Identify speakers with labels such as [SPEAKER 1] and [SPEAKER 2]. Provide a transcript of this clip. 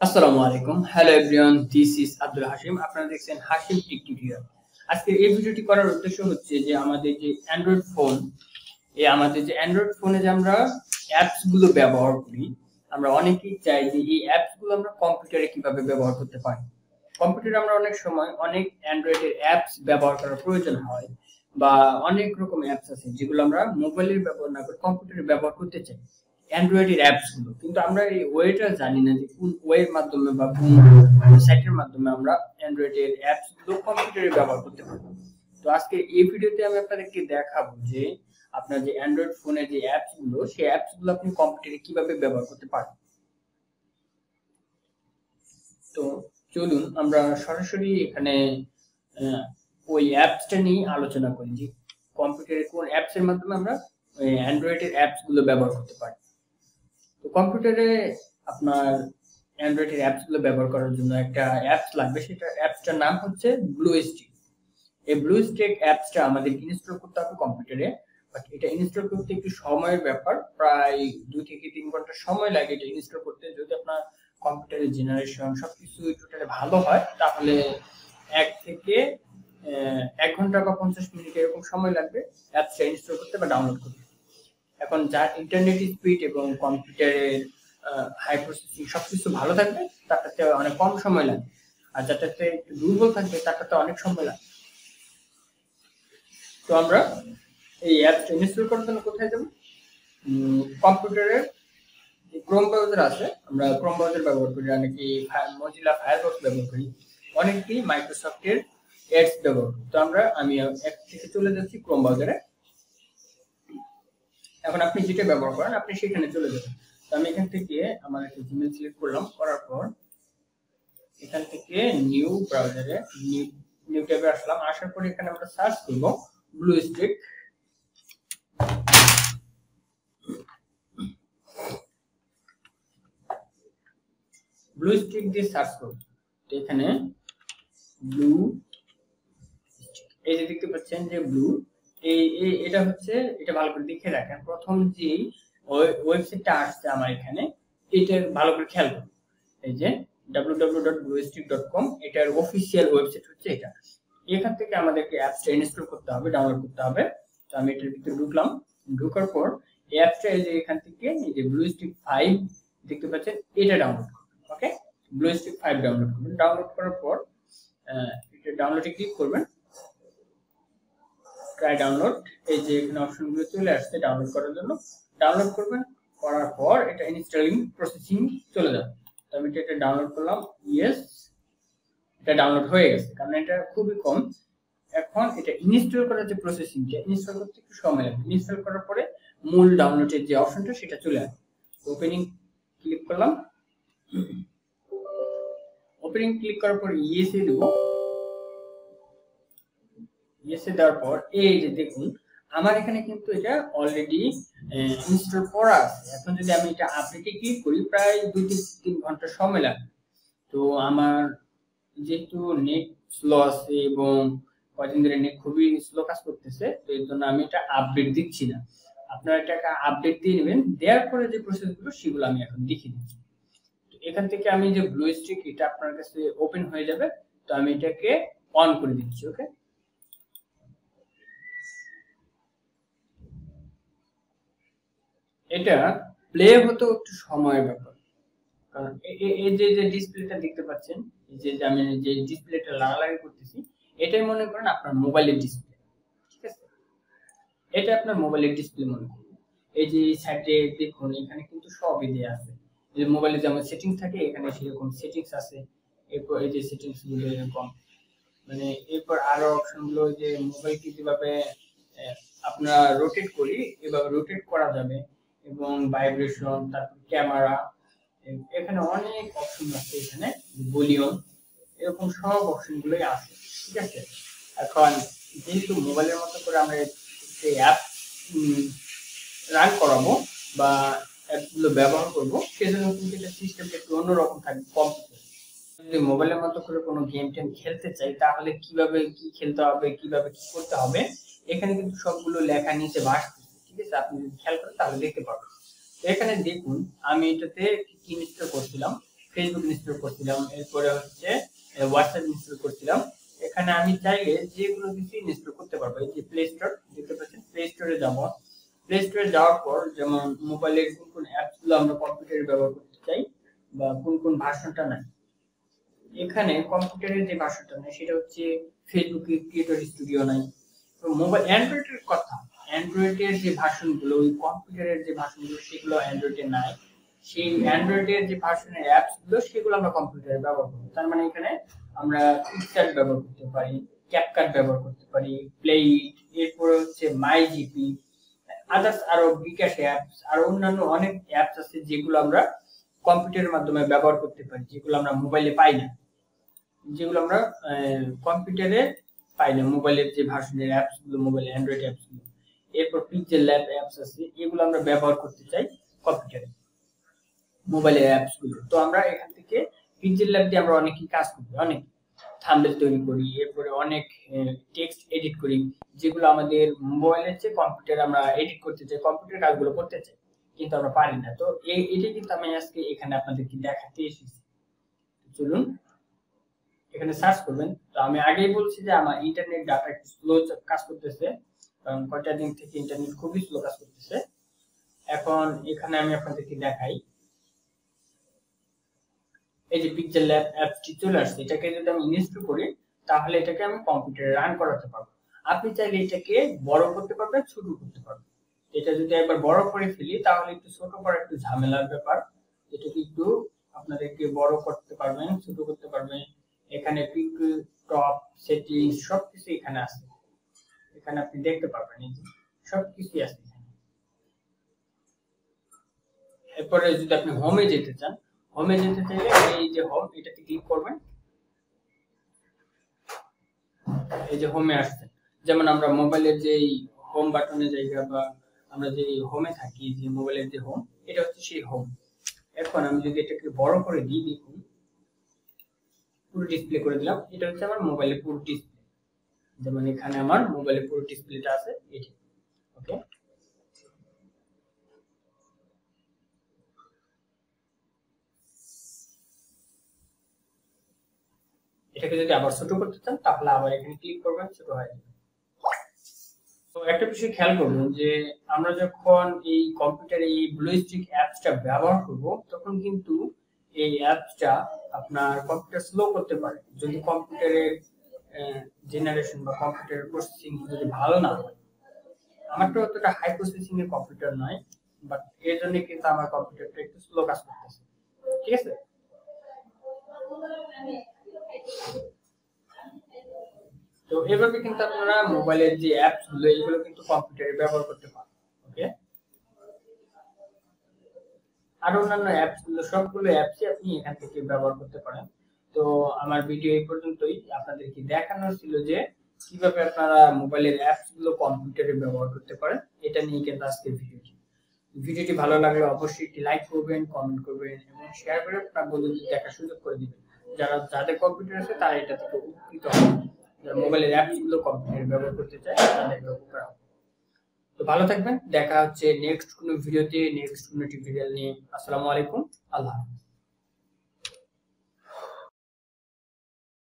[SPEAKER 1] আসসালামু আলাইকুম। Hello everyone, this is Abdul Hasim. আপনারা দেখছেন হাসিম টেক টিউটোরিয়াল। আজকে এই ভিডিওটি করার উদ্দেশ্য হচ্ছে যে আমাদের যে অ্যান্ড্রয়েড ফোনে যে আমরা অ্যাপস গুলো ব্যবহার করি, আমরা অনেকেই চাই যে এই অ্যাপস গুলো আমরা কম্পিউটারে কিভাবে ব্যবহার করতে পারি। কম্পিউটারে আমরা অনেক সময় অনেক অ্যান্ড্রয়েডের অ্যাপস ব্যবহার করার প্রয়োজন হয়, বা অনেক রকম অ্যাপস আছে যেগুলো আমরা মোবাইলের ব্যবহার না করে কম্পিউটারে ব্যবহার করতে চাই, অ্যান্ড্রয়েডের অ্যাপস গুলো। কিন্তু আমরা এই ওয়েটা জানি না যে কোন ওয়ের মাধ্যমে বা কোন সাইটের মাধ্যমে আমরা অ্যান্ড্রয়েডের অ্যাপস গুলো কম্পিউটারে ব্যবহার করতে পারবো। তো আজকে এই ভিডিওতে আমি আপনাদেরকে দেখাবো যে আপনার যে অ্যান্ড্রয়েড ফোনে যে অ্যাপস গুলো, সেই অ্যাপস গুলো আপনি কম্পিউটারে কিভাবে ব্যবহার করতে পারেন। তো চলুন আমরা সরাসরি এখানে ওই অ্যাপসটা নিয়ে আলোচনা করি যে কম্পিউটারে কোন অ্যাপস এর মাধ্যমে আমরা অ্যান্ড্রয়েডের অ্যাপস গুলো ব্যবহার করতে পারি। তো কম্পিউটারে আপনার অ্যান্ড্রয়েডের অ্যাপস গুলো ব্যবহার করার জন্য একটা অ্যাপস লাগবে, সেটা অ্যাপসটার নাম হচ্ছে ব্লুস্টিক। এই ব্লুস্টেক অ্যাপসটা আমাদের ইনস্টল করতে হবে কম্পিউটারে, বাট এটা ইনস্টল করতে একটু সময়ের ব্যাপার, প্রায় 2 থেকে 3 ঘন্টা সময় লাগে এটা ইনস্টল করতে। যদি আপনার কম্পিউটারের জেনারেশন সবকিছু টোটালি ভালো হয় তাহলে 1 ঘন্টা বা 50 মিনিট এরকম সময় লাগবে অ্যাপসটা ইনস্টল করতে বা ডাউনলোড করতে। এখন যার ইন্টারনেট স্পিড এবং কম্পিউটারের হাই প্রসেসিং সবকিছু ভালো থাকবে তারটাতে অনেক কম সময় লাগবে, আর যাটাতে একটু দুর্বল থাকবে তারটাতে অনেক সময় লাগবে। তো আমরা এই অ্যাপটা ইনস্টল করার জন্য কোথায় যাব? কম্পিউটারে ক্রোম ব্রাউজার আছে, আমরা ক্রোম ব্রাউজার ব্যবহার করি, অনেকে মজিলা ফায়ারফক্স ব্যবহার করি, অনেকেই মাইক্রোসফটের এডস ব্যবহার করি। তো আমি অ্যাপ থেকে চলে যাচ্ছি ক্রোম ব্রাউজারে। এখন আপনি যেটা ব্যবহার করেন আপনি সেখানে চলে যাবেন। তো আমি এখান থেকে আমার একটা জিমেল সিলেক্ট করলাম, করার পর এখান থেকে নিউ ব্রাউজারে নিউ ট্যাবে আসলাম। আসার পরে এখানে আমরা সার্চ করব ব্লুস্টেক। ব্লুস্টেক দিয়ে সার্চ করব। তো এখানে ব্লু, এই যে দেখতে পাচ্ছেন যে ব্লু, এটা হচ্ছে, এটা ভালো করে দেখে রাখেন। প্রথম যে ওয়েবসাইটটা আসছে আমার এখানে, এটা ভালো করে খেয়াল করুন। এই যে www.bluestick.com, এটার অফিসিয়াল ওয়েবসাইট হচ্ছে এটা। এখান থেকে আমাদেরকে অ্যাপসটা ইনস্টল করতে হবে, ডাউনলোড করতে হবে। তো আমি এটার ভিতরে ঢুকলাম। ঢোকার পর এই অ্যাপসটা, এই যে এখান থেকে এই যে ব্লুস্টিক 5 দেখতে পাচ্ছেন, এটা ডাউনলোড করবেন। ওকে, ব্লুস্টিক 5 ডাউনলোড করবেন। ডাউনলোড করার পর এটা ডাউনলোডে ক্লিক করবেন, ট্রাই ডাউনলোড। এই যে এখানে অপশনগুলো চলে আসছে ডাউনলোড করার জন্য, ডাউনলোড করবেন। করার পর এটা ইনস্টলিং প্রসেসিং চলে যাবে। তো আমি এটা ডাউনলোড করলাম, ইয়েস, এটা ডাউনলোড হয়ে গেছে, কারণ এটা খুবই কম। এখন এটা ইনস্টল করার যে প্রসেসিংটা, ইনস্টল করতে একটু সময় লাগবে। ইনস্টল করার পরে মূল ডাউনলোডের যে অপশনটা সেটা চলে আসবে। ওপেনিং ক্লিক করলাম। ওপেনিং ক্লিক করার পর ইয়েসে দেব। ইয়েসে দেওয়ার পর এই যে দেখুন আমার এখানে কিন্তু এটা অলরেডি ইনস্টল করা আছে। এখন যদি আমি এটা আপডেটে ক্লিক করি প্রায় 2 থেকে 3 ঘন্টা সময় লাগবে। তো আমার যেহেতু নেট স্লো আছে এবং কয়েকদিন ধরে নেট খুবই স্লো কাজ করতেছে, তো এর জন্য আমি এটা আপডেট দিচ্ছি না। আপনারা এটাকে আপডেট দিয়ে নেবেন, দেওয়ার পরে যে প্রসেসগুলো সেগুলো আমি এখন দেখিয়ে দিচ্ছি। তো এখান থেকে আমি যে ব্লুস্টিক, এটা আপনার কাছে ওপেন হয়ে যাবে। তো আমি এটাকে অন করে দিচ্ছি। ওকে, এটা প্লে হতে একটু সময়ের ব্যাপার, কারণ এই যে যে ডিসপ্লেটা দেখতে পাচ্ছেন, এই যে আমি যে ডিসপ্লেটা লাগালাগি করতেছি, এটাই মনে করেন আপনার মোবাইলের ডিসপ্লে। ঠিক আছে, এটা আপনার মোবাইলের ডিসপ্লে মনে করুন। এই যে সাইডে দেখুন এখানে কিন্তু সবই দেয়া আছে। এই মোবাইলে যেমন সেটিংস থাকে, এখানে সেরকম সেটিংস আছে। এরপর এই যে সেটিংস গুলো এরকম, মানে এরপর আরো অপশন গুলো, যে মোবাইলকে যেভাবে আপনারা রোটেট করি এভাবে রোটেট করা যাবে, এবং ভাইব্রেশন, তারপর ক্যামেরা, এখানে অনেক অপশন আছে। এখানে ভলিউম, এরকম সব অপশন গুলোই আছে। ঠিক আছে, এখন যেহেতু মোবাইলের মতো করে আমরা এই অ্যাপ রান করাবো বা অ্যাপগুলো ব্যবহার করবো, সেজন্য কিন্তু এটা সিস্টেমটা একটু অন্যরকম থাকবে কম্পিউটার। যদি মোবাইলের মতো করে কোনো গেম টেম খেলতে চাই তাহলে কিভাবে কি খেলতে হবে, কিভাবে কি করতে হবে, এখানে কিন্তু সবগুলো লেখা নিচে ভাসতেছে। ঠিক আছে, আপনি যদি খেয়াল করেন তাহলে দেখতে পাবেন। এখানে দেখুন আমি এটাতে কি ইনস্টল করছিলাম, ফেসবুক ইনস্টল করছিলাম, এরপরে হচ্ছে হোয়াটসঅ্যাপ ইনস্টল করছিলাম। এখানে আমি চাইলে যে কোনো কিছু ইনস্টল করতে পারবো। এই যে প্লে স্টোর দেখতে পাচ্ছেন, প্লে স্টোরে যাব। প্লে স্টোরে যাওয়ার পর যেমন মোবাইলের কোন কোন অ্যাপসগুলো আমরা কম্পিউটারে ব্যবহার করতে চাই বা কোন কোন ভার্সনটা নাই, এখানে কম্পিউটারের যে ভার্সনটা নাই সেটা হচ্ছে ফেসবুকে ক্রিয়েটর স্টুডিও নাই। তো মোবাইল অ্যান্ড্রয়েডের কথা, অ্যান্ড্রয়েডের যে ভার্সনগুলো ওই কম্পিউটারের যে ভার্সনগুলো সেগুলো অ্যান্ড্রয়েডে নাই। সেই অ্যান্ড্রয়েডের যে ভার্সনের অ্যাপসগুলো সেগুলো আমরা কম্পিউটারে ব্যবহার করব। তার মানে এখানে আমরা পিকচার ব্যবহার করতে পারি, ক্যাপকাট ব্যবহার করতে পারি, প্লেইট, এরপরে হচ্ছে মাই জিপি, আদার্স আরো বিকাশ অ্যাপস আর অন্যান্য অনেক অ্যাপস আছে যেগুলো আমরা কম্পিউটারের মাধ্যমে ব্যবহার করতে পারি, যেগুলো আমরা মোবাইলে পাই না, যেগুলো আমরা কম্পিউটারে পাই না, মোবাইলের যে ভার্সনের অ্যাপস গুলো, মোবাইল অ্যান্ড্রয়েড অ্যাপস গুলো। এরপর পিকচার ল্যাব অ্যাপস আছে, এগুলো আমরা ব্যবহার করতে চাই কম্পিউটারে, মোবাইলের অ্যাপস গুলো। তো আমরা এখান থেকে পিকচার ল্যাব দিয়ে আমরা অনেক কাজ করি, অনেক থাম্বনেল তৈরি করি, এরপরে অনেক টেক্সট এডিট করি, যেগুলো আমাদের মোবাইলের চেয়ে কম্পিউটারে আমরা এডিট করতে চাই, কম্পিউটার কাজগুলো করতে চাই কিন্তু আমরা পারি না। তো এটাই কিন্তু আমি আজকে এখানে আপনাদেরকে দেখাতে এসেছি। চলুন এখানে সার্চ করবেন। তো আমি আগেই বলছি যে আমার ইন্টারনেট ডাটা একটু স্লো কাজ করতেছে, কারণ কয়টা দিন থেকে ইন্টারনেট খুবই স্লো কাজ করতেছে। এখন এখানে আমি আপনাদেরকে দেখাই, এই যে পিকচার ল্যাব অ্যাপটি চলে আসছে, এটাকে যদি আমি ইনস্টল করি তাহলে এটাকে আমি কম্পিউটারে রান করাতে পারবো। আপনি চাইলে এটাকে বড় করতে পারবেন, ছোট করতে পারবেন। এটা যদি একবার বড় করে ফেলি তাহলে একটু ছোট করা একটু ঝামেলার ব্যাপার, এটাকে একটু আপনাদেরকে বড় করতে পারবেন, ছোট করতে পারবেন। এখানে পিক, টপ, সেটিংস সবকিছু এখানে আছে, এখানে আপনি দেখতে পারবেন, এই যে সবকিছু আছে এখানে। এরপরে যদি আপনি হোমে যেতে চান, হোমে যেতে চাইলে এই যে হোম, এটাতে ক্লিক করবেন। এই যে হোমে আসছে, যেমন আমরা মোবাইলের যে হোম বাটনের জায়গা বা আমরা যে হোমে থাকি, যে মোবাইলের যে হোম, এটা হচ্ছে সেই হোম। এখন আমি যদি এটাকে বড় করে দিই, দেখুন পুরো ডিসপ্লে করে দিলাম, এটা হচ্ছে আমার মোবাইলের পুরো ডিসপ্লে। যেমন এখানে আমার মোবাইলের পুরো ডিসপ্লেটা আছে, এটা ওকে। এটাকে যদি আবার ছোট করতে চান তাহলে আবার এখানে ক্লিক করবেন, ছোট হয়ে যাবে। তো একটা বিষয় খেয়াল করবেন যে আমরা যখন এই কম্পিউটারে এই ব্লুস্টিক অ্যাপসটা ব্যবহার করব তখন কিন্তু এই অ্যাপসটা আপনার কম্পিউটার স্লো করতে পারে, যদি কম্পিউটারের জেনারেশন বা কম্পিউটারের প্রসেসিং যদি ভালো না হয়। আমার তো অতটা হাই প্রসেসিং এর কম্পিউটার নয়, বাট এর জন্য কিন্তু আমার কম্পিউটারটা একটু স্লো কাজ করতেছে, ঠিক আছে। তো এভাবে কিন্তু আপনারা মোবাইলের যে অ্যাপস গুলো এগুলো কিন্তু কম্পিউটারে ব্যবহার করতে পারেন, ওকে। আর অন্যান্য অ্যাপস গুলো, সবগুলো অ্যাপসই আপনি এখান থেকে ব্যবহার করতে পারেন। তো আমার ভিডিও এই পর্যন্তই, আপনাদেরকে দেখানো ছিল যে কিভাবে আপনারা মোবাইলের অ্যাপস গুলো কম্পিউটারে ব্যবহার করতে পারেন, এটা নিয়ে কিন্তু আজকের ভিডিওটি ভালো লাগলে অবশ্যই একটি লাইক করবেন, কমেন্ট করবেন এবং শেয়ার করে আপনার বন্ধুদের দেখার সুযোগ করে দিবেন। যাদের কম্পিউটার আছে তারা এটা থেকে উপকৃত হবে, যারা মোবাইলের অ্যাপস গুলো কম্পিউটারে ব্যবহার করতে চায় তাদের উপকার হবে। তো ভালো থাকবেন, দেখা হচ্ছে নেক্সট কোনো ভিডিওতে, নেক্সট কোনো টিউটোরিয়াল নিয়ে। আসসালামু আলাইকুম, আল্লাহ হাফেজ।